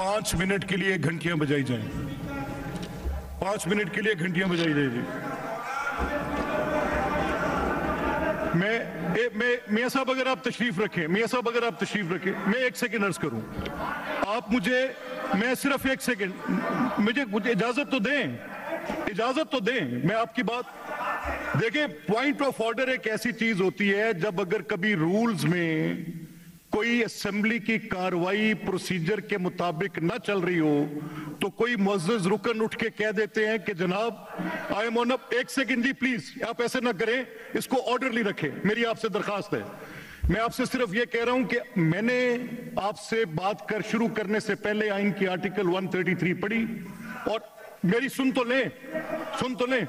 5 minute के लिए घंटियां बजाई जाएं। 5 मिनट के लिए घंटियां बजाई जाए जी। मियां साहब अगर आप तशरीफ रखें, मियां साहब अगर आप तशरीफ रखें, मैं 1 सेकंड अर्ज करूं। आप मुझे, मैं सिर्फ 1 सेकंड, मुझे इजाजत तो दें, इजाजत तो दें। मैं आपकी बात देखिए, पॉइंट ऑफ ऑर्डर एक ऐसी चीज होती है जब अगर कभी रूल्स में कोई असेंबली की कार्रवाई प्रोसीजर के मुताबिक ना चल रही हो तो कोई मुअज़्ज़ज़ रुकन उठ के कह देते हैं कि जनाब आई एम ऑन। 1 सेकंड जी प्लीज, आप ऐसे ना करें, इसको ऑर्डरली रखें, मेरी आपसे दरखास्त है। मैं आपसे सिर्फ ये कह रहा हूं कि मैंने आपसे बात कर शुरू करने से पहले आइन की आर्टिकल 133 पढ़ी और मेरी सुन तो लें, सुन तो लें,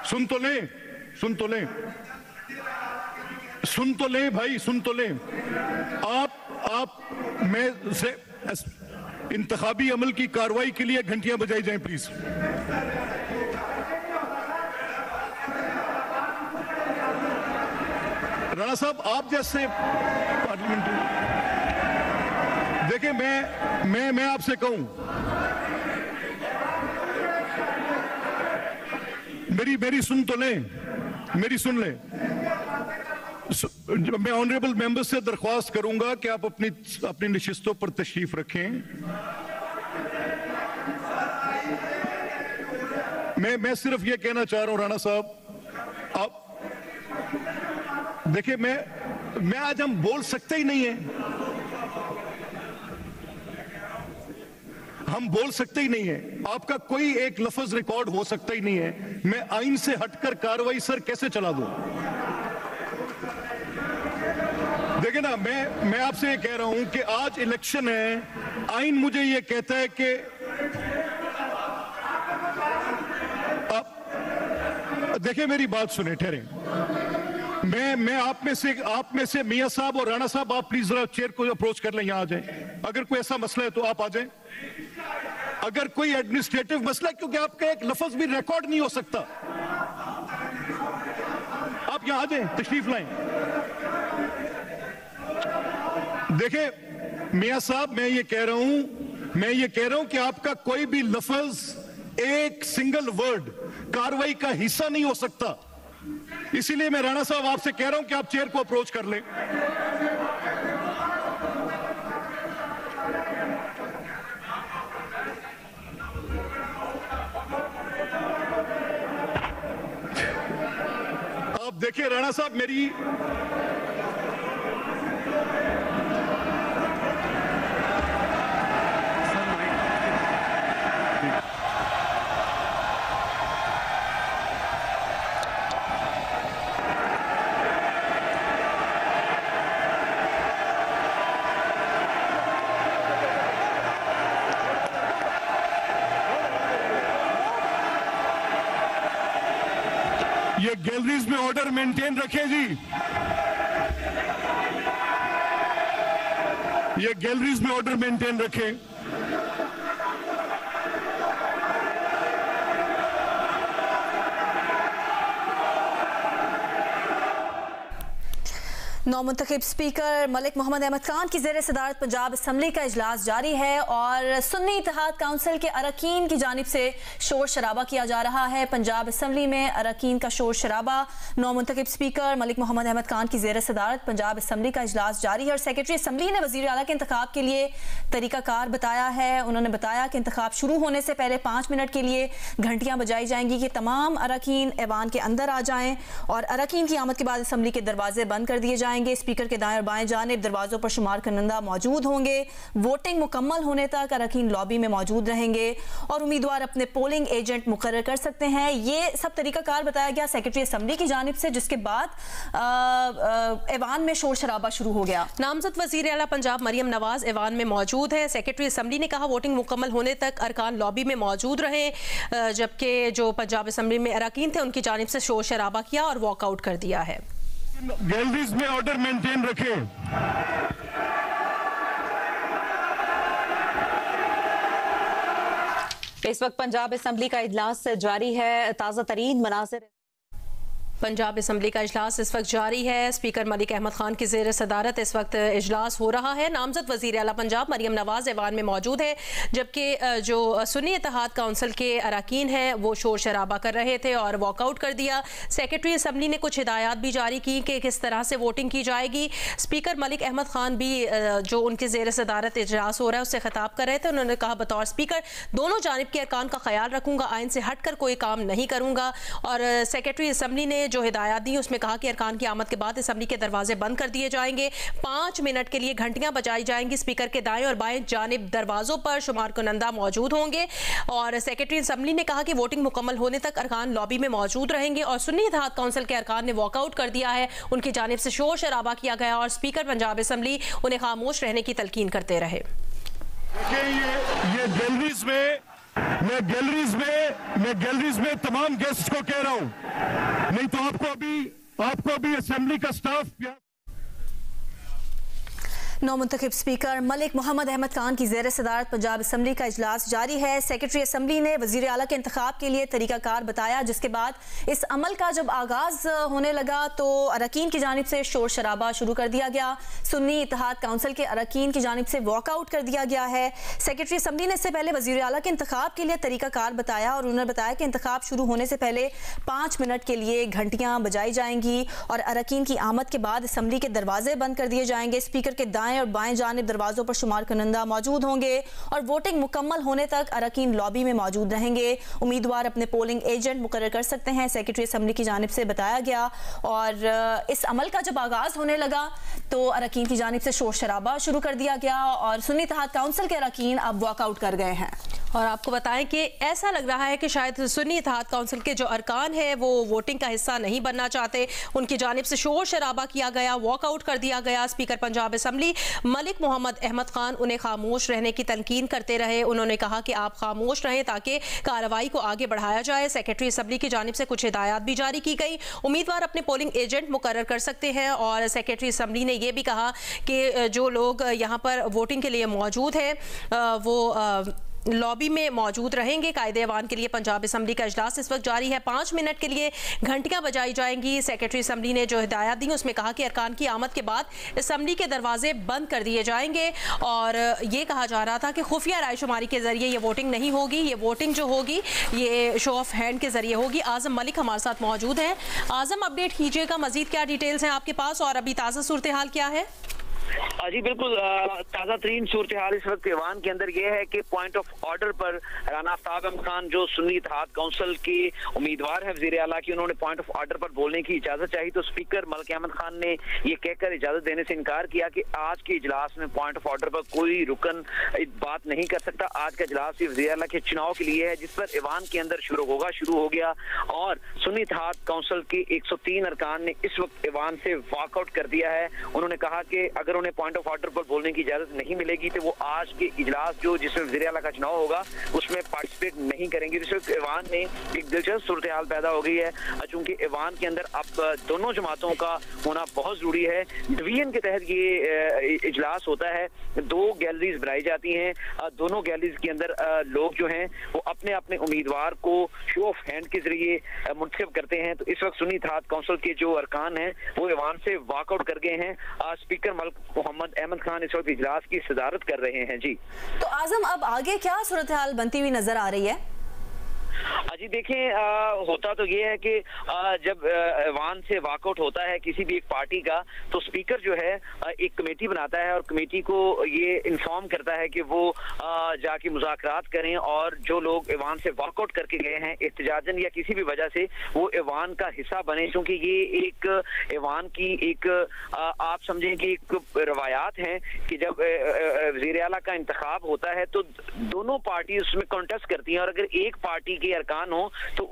सुन तो लें, सुन तो लें, सुन तो लें भाई, सुन तो लें। आप मैं से इंतखाबी अमल की कार्रवाई के लिए घंटियां बजाई जाएं प्लीज। राणा साहब, आप जैसे पार्लियामेंट्री, देखिए मैं आपसे कहूं, मेरी सुन तो लें, मेरी सुन लें। मैं ऑनरेबल मेंबर से दरख्वास्त करूंगा कि आप अपनी नशिस्तों पर तशरीफ रखें। मैं सिर्फ ये कहना चाह रहा हूं राणा साहब, आप देखिए, मैं आज हम बोल सकते ही नहीं है, हम बोल सकते ही नहीं है, आपका कोई एक लफ्ज रिकॉर्ड हो सकता ही नहीं है। मैं आइन से हटकर कार्रवाई सर कैसे चला दूं? देखिए ना, मैं आपसे ये कह रहा हूं कि आज इलेक्शन है, आइन मुझे ये कहता है कि देखिए मेरी बात सुने, ठहरे। मैं आप में से मियां साहब और राणा साहब, आप प्लीज जरा चेयर को अप्रोच कर लें, यहां आ जाएं। अगर कोई ऐसा मसला है तो आप आ जाएं। अगर कोई एडमिनिस्ट्रेटिव मसला है, क्योंकि आपका एक लफ्ज भी रिकॉर्ड नहीं हो सकता, आप यहां आ जाएं, तशरीफ लाएं। देखिए मियां साहब, मैं ये कह रहा हूं कि आपका कोई भी लफ्ज, एक सिंगल वर्ड कार्रवाई का हिस्सा नहीं हो सकता। इसीलिए मैं राणा साहब आपसे कह रहा हूं कि आप चेयर को अप्रोच कर लें। आप देखिए राणा साहब, मेरी ये गैलरीज में ऑर्डर मेंटेन रखें जी, ये गैलरीज में ऑर्डर मेंटेन रखें। नौमुंतखब स्पीकर मलिक मोहम्मद अहमद खान की ज़ेर सदारत पंजाब असम्बली का इजलास जारी है और सुन्नी इत्तेहाद काउंसिल के अरकान की जानिब से शोर शराबा किया जा रहा है। पंजाब असम्बली में अरकान का शोर शराबा। नौमुंतखब स्पीकर मलिक मोहम्मद अहमद खान की ज़ेर सदारत पंजाब असम्बली का इजलास जारी है और सेक्रेटरी असम्बली ने वज़ीर आला के इंतखाब के लिए तरीक़ाकार बताया है। उन्होंने बताया कि इंतखाब शुरू होने से पहले 5 मिनट के लिए घंटियाँ बजाई जाएंगी कि तमाम अरकान ऐवान के अंदर आ जाएँ और अरकान की आमद के बाद असम्बली के दरवाजे बंद कर दिए जाएंगे। स्पीकर के दाएं और बाएं जानिब दरवाजों पर शुमार करनंदा मौजूद होंगे। वोटिंग मुकम्मल होने तक अरकान लॉबी में मौजूद रहेंगे और उम्मीदवार अपने पोलिंग एजेंट मुकर्रर कर सकते हैं। ये सब तरीकाकार बताया गया सेक्रेटरी असम्बली की जानिब से, जिसके बाद ऐवान में शोर शराबा शुरू हो गया। नामजद वज़ीर आला पंजाब मरियम नवाज ऐवान में मौजूद हैं। सेक्रेटरी असम्बली ने कहा वोटिंग मुकम्मल होने तक अरकान लॉबी में मौजूद रहे, जबकि जो पंजाब असम्बली में अरकान थे उनकी जानिब से शोर शराबा किया और वॉकआउट कर दिया है। गैलरीज में ऑर्डर मेंटेन रखें। इस वक्त पंजाब असम्बली का इजलास जारी है। ताज़ा तरीन मनाज़िर पंजाब असम्बली का इजलास इस वक्त जारी है। स्पीकर मलिक अहमद खान की ज़ेर सदारत इस वक्त इजलास हो रहा है। नामजद वज़ीर आला पंजाब मरियम नवाज़ ऐवान में मौजूद है, जबकि जो सुन्नी इत्तेहाद काउंसिल के अरकान हैं वो शोर शराबा कर रहे थे और वॉकआउट कर दिया। सेक्रेटरी असम्बली ने कुछ हिदायत भी जारी की कि किस तरह से वोटिंग की जाएगी। स्पीकर मलिक अहमद खान भी जो उनकी ज़ेर सदारत इजलास हो रहा है उससे खिताब कर रहे थे। उन्होंने कहा, बतौर स्पीकर दोनों जानिब के अरकान का ख्याल रखूँगा, आइन से हट कर कोई काम नहीं करूँगा। और सेक्रेटरी असम्बली ने जो हिदायत दी उसमें कहा कि अरकान की आमद के बाद असम्बली के दरवाजे बंद कर दिए जाएंगे। 5 मिनट के लिए घंटियां बजाई जाएंगी। स्पीकर के दाएं और बाएं जानिब दरवाजों पर शुमार कुनंदा मौजूद होंगे। और सेक्रेटरी असम्बली ने कहा कि वोटिंग मुकम्मल होने तक अरकान लॉबी में मौजूद रहेंगे। और सुन्नी इत्तेहाद काउंसिल के अरकान ने वॉकआउट कर दिया है, उनकी जानिब से शोर शराबा किया गया और स्पीकर पंजाब असम्बली उन्हें खामोश रहने की तलकीन करते रहे। ये गैलरीज में मैं गैलरीज में तमाम गेस्ट को कह रहा हूं, नहीं तो आपको अभी असेंबली का स्टाफ नौमुंतखब स्पीकर मलिक मोहम्मद अहमद खान की ज़ेर सदारत पंजाब असम्बली का इजलास जारी है। सेक्रेटरी असम्बली ने वज़ीर आला के इंतखाब के लिए तरीकाकार बताया, जिसके बाद इस अमल का जब आगाज़ होने लगा तो अरकान की जानिब से शोर शराबा शुरू कर दिया गया। सुन्नी इत्तेहाद काउंसिल के अरकान की जानिब से वॉकआउट कर दिया गया है। सेक्रेटरी असम्बली ने इससे पहले वज़ीर आला के इंतखाब के लिए तरीकाकार बताया और उन्होंने बताया कि इंतखाब शुरू होने से पहले 5 मिनट के लिए घंटियाँ बजाई जाएंगी और अरकान की आमद के बाद असम्बली के दरवाजे बंद कर दिए जाएंगे। स्पीकर के दाएं और बाएं जानिब दरवाजों पर शुमार कुनंदा मौजूद होंगे और वोटिंग मुकम्मल होने तक अरकान लॉबी में मौजूद रहेंगे। उम्मीदवार अपने पोलिंग एजेंट मुकर्रर कर सकते हैं, सेक्रेटरी असम्बली की जानिब से बताया गया। और इस अमल का जब आगाज होने लगा तो अरकान की जानिब से शोर शराबा शुरू कर दिया गया और सुन्नी इत्तेहाद काउंसिल के अरकान अब वॉकआउट कर गए हैं। और आपको बताएं कि ऐसा लग रहा है कि शायद सुन्नी इत्तेहाद काउंसिल के जो अरकान है वो वोटिंग का हिस्सा नहीं बनना चाहते। उनकी जानिब से शोर शराबा किया गया, वॉकआउट कर दिया गया। स्पीकर पंजाब असम्बली मलिक मोहम्मद अहमद खान उन्हें खामोश रहने की तलकीन करते रहे। उन्होंने कहा कि आप खामोश रहें ताकि कार्रवाई को आगे बढ़ाया जाए। सेक्रेटरी असम्बली की जानिब से कुछ हिदायत भी जारी की गई। उम्मीदवार अपने पोलिंग एजेंट मुकर्रर कर सकते हैं और सेक्रेटरी असम्बली ने यह भी कहा कि जो लोग यहाँ पर वोटिंग के लिए मौजूद हैं वो लॉबी में मौजूद रहेंगे। कायदे ऐवान के लिए पंजाब असम्बली का इजलास इस वक्त जारी है। 5 मिनट के लिए घंटियां बजाई जाएंगी। सेक्रेटरी असम्बली ने जो हिदायत दी उसमें कहा कि अरकान की आमद के बाद असम्बली के दरवाजे बंद कर दिए जाएंगे और ये कहा जा रहा था कि खुफिया रायशुमारी के जरिए ये वोटिंग नहीं होगी। ये वोटिंग जो होगी ये शो ऑफ हैंड के जरिए होगी। आजम मलिक हमारे साथ मौजूद हैं। आजम, अपडेट कीजिएगा, मजीद क्या डिटेल्स हैं आपके पास और अभी ताज़ा सूरत हाल क्या है? जी बिल्कुल, ताज़ा तरीन सूरत हाल इस वक्त ईवान के अंदर यह है कि पॉइंट ऑफ ऑर्डर पर राना आफ्ताब अहमद खान जो सुन्नी इत्तेहाद काउंसिल के उम्मीदवार है वज़ीर आला की, उन्होंने पॉइंट ऑफ ऑर्डर पर बोलने की इजाजत चाही तो स्पीकर मलिक अहमद खान ने यह कहकर इजाजत देने से इनकार किया कि आज के इजलास में पॉइंट ऑफ ऑर्डर पर कोई रुकन बात नहीं कर सकता। आज का इजलास वज़ीर आला के चुनाव के लिए है, जिस पर ईवान के अंदर शुरू हो गया और सुन्नी इत्तेहाद काउंसिल के 103 अरकान ने इस वक्त ईवान से वॉकआउट कर दिया है। उन्होंने कहा कि अगर उन्हें पॉइंट ऑफ ऑर्डर पर बोलने की इजाजत नहीं मिलेगी तो वो आज के इजलास जो जिसमें वज़ीर आला का चुनाव होगा उसमें पार्टिसिपेट नहीं करेंगे। जिससे ईवान में एक दिलचस्प सूरत हाल पैदा हो गई है, चूंकि ईवान के अंदर अब दोनों जमातों का होना बहुत जरूरी है। डिवीजन के तहत ये इजलास होता है, 2 गैलरीज बनाई जाती हैं, दोनों गैलरीज के अंदर लोग जो हैं वो अपने अपने उम्मीदवार को शो ऑफ हैंड के जरिए मुंतखब करते हैं। तो इस वक्त सुन्नी इत्तेहाद काउंसिल के जो अरकान हैं वो ईवान से वॉकआउट कर गए हैं। स्पीकर मलिक मोहम्मद अहमद खान इस वक्त इजलास की सदारत कर रहे हैं। जी तो आजम, अब आगे क्या सूरत हाल बनती हुई नजर आ रही है? जी देखें, होता तो ये है कि जब ऐवान से वॉकआउट होता है किसी भी एक पार्टी का तो स्पीकर जो है एक कमेटी बनाता है और कमेटी को ये इन्फॉर्म करता है कि वो जाके मुज़ाकरात करें और जो लोग ऐवान से वॉकआउट करके गए हैं एहतजाजन या किसी भी वजह से वो ऐवान का हिस्सा बने, क्योंकि ये एक ऐवान की एक आप समझें कि एक रवायात है कि जब वज़ीर आला का इंतखाब होता है तो दोनों पार्टी उसमें कॉन्टेस्ट करती हैं और अगर एक पार्टी के अरकान हो तो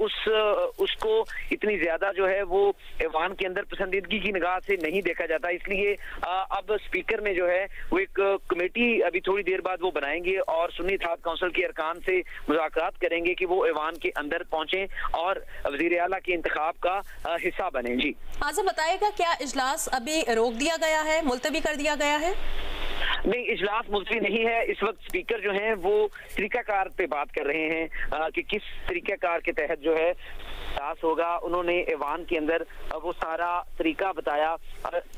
उसको इतनी ज्यादा जो है वो ऐवान के अंदर पसंदीदगी की निगाह से नहीं देखा जाता। इसलिए अब स्पीकर ने जो है वो एक कमेटी अभी थोड़ी देर बाद वो बनाएंगे और सुन्नी इत्तेहाद काउंसिल के अरकान से मुज़ाकरात करेंगे कि वो ऐवान के अंदर पहुंचे और वज़ीर आला के इंतखाब का हिस्सा बने। जी आजम बताएगा, क्या इजलास अभी रोक दिया गया है, मुलतवी कर दिया गया है? नहीं, इजलास मुलतवी नहीं है। इस वक्त स्पीकर जो हैं वो तरीकाकार पे बात कर रहे हैं कि किस तरीकाकार के तहत जो है इजलास होगा। उन्होंने ऐवान के अंदर वो सारा तरीका बताया।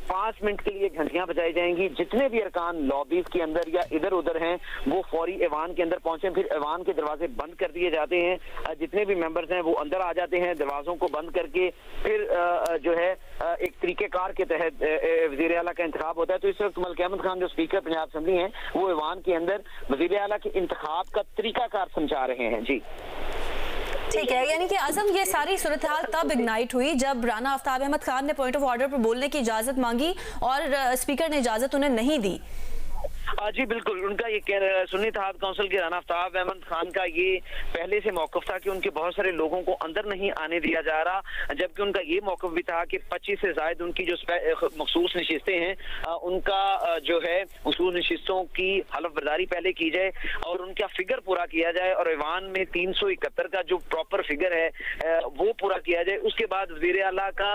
5 मिनट के लिए घंटियां बजाई जाएंगी। जितने भी अरकान लॉबीज के अंदर या इधर उधर हैं वो फौरी ऐवान के अंदर पहुंचे, फिर ऐवान के दरवाजे बंद कर दिए जाते हैं। जितने भी मेंबर्स हैं वो अंदर आ जाते हैं दरवाजों को बंद करके। फिर जो है एक तरीकेकार के तहत वजीर आला का इंतखाब होता है। तो इस वक्त मलिक अहमद खान जो स्पीकर पंजाब असेंबली हैं वो ऐवान के अंदर वजीर आला के इंतखाब का तरीकाकार समझा रहे हैं। जी ठीक है, यानी कि आजम ये सारी सूरत हाल तब इग्नाइट हुई जब राना आफ्ताब अहमद खान ने पॉइंट ऑफ ऑर्डर पर बोलने की इजाजत मांगी और स्पीकर ने इजाजत उन्हें नहीं दी। जी बिल्कुल, उनका ये सुन्नी इत्तेहाद काउंसिल के राना आफ्ताब अहमद खान का ये पहले से मौकफ था कि उनके बहुत सारे लोगों को अंदर नहीं आने दिया जा रहा, जबकि उनका ये मौकफ भी था कि 25 से ज्यादा उनकी जो मखसूस नशिस्तें हैं उनका जो है मखसूस नशिस्तों की हलफ बर्दारी पहले की जाए और उनका फिगर पूरा किया जाए और ऐवान में 371 का जो प्रॉपर फिगर है वो पूरा किया जाए। उसके बाद वज़ीर आला का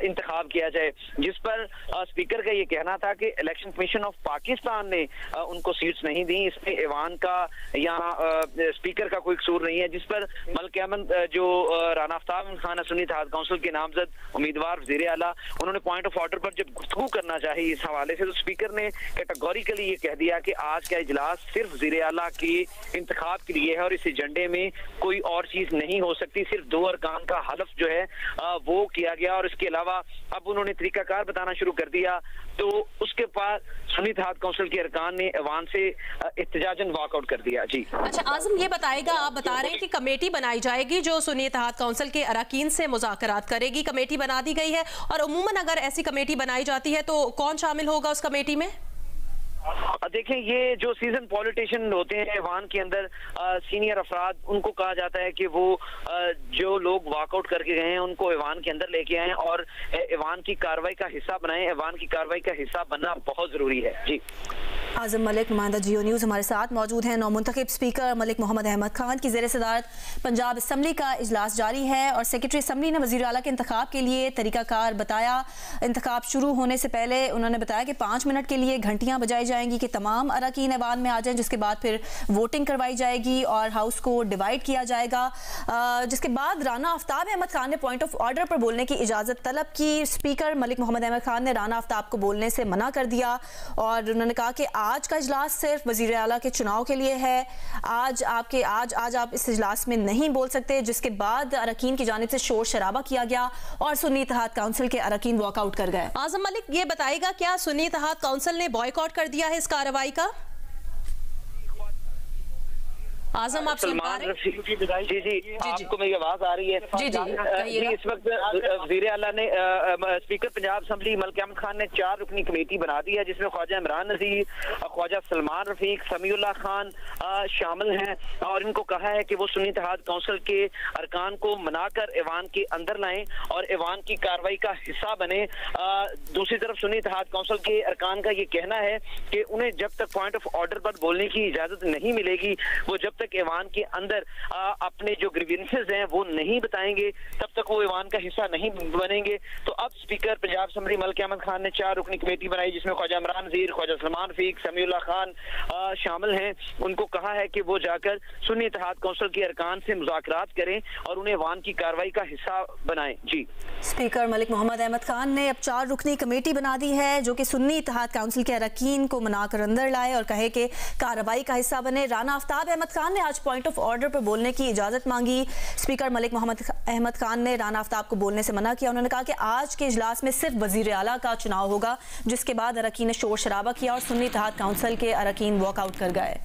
इंतखाब किया जाए, जिस पर स्पीकर का ये कहना था कि इलेक्शन कमीशन ऑफ पाकिस्तान ने उनको सीट्स नहीं दी, इसमें ऐवान का या स्पीकर का कोई कसूर नहीं है। जिस पर मलिक अहमद जो राना आफ्ताब अहमद खान सुन्नी इत्तेहाद काउंसिल के नामजद उम्मीदवार वज़ीर आला, उन्होंने पॉइंट ऑफ ऑर्डर पर जब गुफ्तगू करना चाहिए इस हवाले से, तो स्पीकर ने कैटेगोरिकली ये कह दिया कि आज का इजलास सिर्फ वज़ीर आला के इंतखाब के लिए है और इस एजेंडे में कोई और चीज नहीं हो सकती। सिर्फ 2 अरकान का हलफ जो है वो किया गया और इसके अलावा अब उन्होंने तरीकाकार बताना शुरू कर दिया। तो उसके बाद सुन्नी इत्तेहाद काउंसिल के अरकान ने ऐवान से इत्तेजाजन वॉकआउट कर दिया। जी अच्छा आजम, ये बताएगा, आप बता रहे हैं कि कमेटी बनाई जाएगी जो सुन्नी इत्तेहाद काउंसिल के अरकान से मुज़ाकरात करेगी। कमेटी बना दी गई है और उमूमन अगर ऐसी कमेटी बनाई जाती है तो कौन शामिल होगा उस कमेटी में? देखें, ये जो सीजन पॉलिटिशियन होते हैं ऐवान के अंदर सीनियर अफराद, उनको कहा जाता है कि वो जो लोग वॉकआउट करके गए हैं उनको ऐवान के अंदर लेके आए और ऐवान की कार्रवाई का हिस्सा बनाएं। ऐवान की कार्रवाई का हिस्सा बनना बहुत जरूरी है। जी आजम मलिक, नुमाइंदा जियो न्यूज़ हमारे साथ मौजूद हैं। नौमुंतखब स्पीकर मलिक मोहम्मद अहमद खान की ज़ेर सदारत पंजाब असम्बली का इजलास जारी है और सेक्रेटरी असम्बली ने वज़ीर आला के इंतखाब के लिए तरीकाकार बताया। इंतखाब शुरू होने से पहले उन्होंने बताया कि 5 मिनट के लिए घंटियाँ बजाई जाएंगी कि तमाम अरकान ऐवान में आ जाएं, जिसके बाद फिर वोटिंग करवाई जाएगी और हाउस को डिवाइड किया जाएगा। जिसके बाद राना आफ्ताब अहमद खान ने पॉइंट ऑफ ऑर्डर पर बोलने की इजाज़त तलब की। स्पीकर मलिक मोहम्मद अहमद खान ने राना आफ्ताब को बोलने से मना कर दिया और उन्होंने कहा कि आज का इजलास सिर्फ वज़ीर आला के चुनाव के लिए है। आज आप इस इजलास में नहीं बोल सकते, जिसके बाद अरकान की जानिब से शोर शराबा किया गया और सुन्नी इत्तेहाद काउंसिल के अरकान वॉकआउट कर गए। आजम मलिक, ये बताएगा क्या सुन्नी इत्तेहाद काउंसिल ने बॉयकॉट कर दिया है इस कार्रवाई का? आजम, आप सुन पा रहे हैं? जी आपको मेरी आवाज आ रही है? जी इस वक्त वज़ीर आला ने स्पीकर पंजाब असेंबली मलिक अहमद खान ने 4 रुकनी कमेटी बना दी है, जिसमें ख्वाजा इमरान नज़ीर, ख्वाजा सलमान रफीक, समीउल्लाह खान शामिल हैं और इनको कहा है कि वो सुन्नी इत्तेहाद काउंसिल के अरकान को मनाकर ऐवान के अंदर लाएं और ऐवान की कार्रवाई का हिस्सा बने। दूसरी तरफ सुन्नी इत्तेहाद काउंसिल के अरकान का ये कहना है कि उन्हें जब तक पॉइंट ऑफ ऑर्डर पर बोलने की इजाजत नहीं मिलेगी, वो जब तक ऐवान के अंदर अपने जो ग्रीवेंसेस हैं वो नहीं बताएंगे, तब तक वो ऐवान का हिस्सा नहीं बनेंगे। तो अब स्पीकर पंजाब असेंबली मलिक अहमद खान ने 4 रुकनी कमेटी बनाई, जिसमें ख्वाजा इमरान नज़ीर, ख्वाजा सलमान रफीक, समीउल्लाह खान शामिल हैं। उनको कहा है कि वो जाकर सुन्नी इत्तेहाद काउंसिल के अरकान से मुज़ाकरात करें और उन्हें ऐवान की कार्रवाई का हिस्सा बनाएं। जी स्पीकर मलिक मोहम्मद अहमद खान ने अब 4 रुकनी कमेटी बना दी है जो कि सुन्नी इत्तेहाद काउंसिल के अरकान को मनाकर अंदर लाए और कहे कि कार्रवाई का हिस्सा बने। राना आफ्ताब अहमद खान ने आज पॉइंट ऑफ ऑर्डर पर बोलने की इजाजत मांगी। स्पीकर मलिक मोहम्मद अहमद खान ने राना आफ्ताब को बोलने से मना किया। उन्होंने कहा कि आज के इजलास में सिर्फ वजीर आला का चुनाव होगा, जिसके बाद अरकान ने शोर शराबा किया और सुन्नी इत्तेहाद काउंसिल के अरकान वॉकआउट कर गए।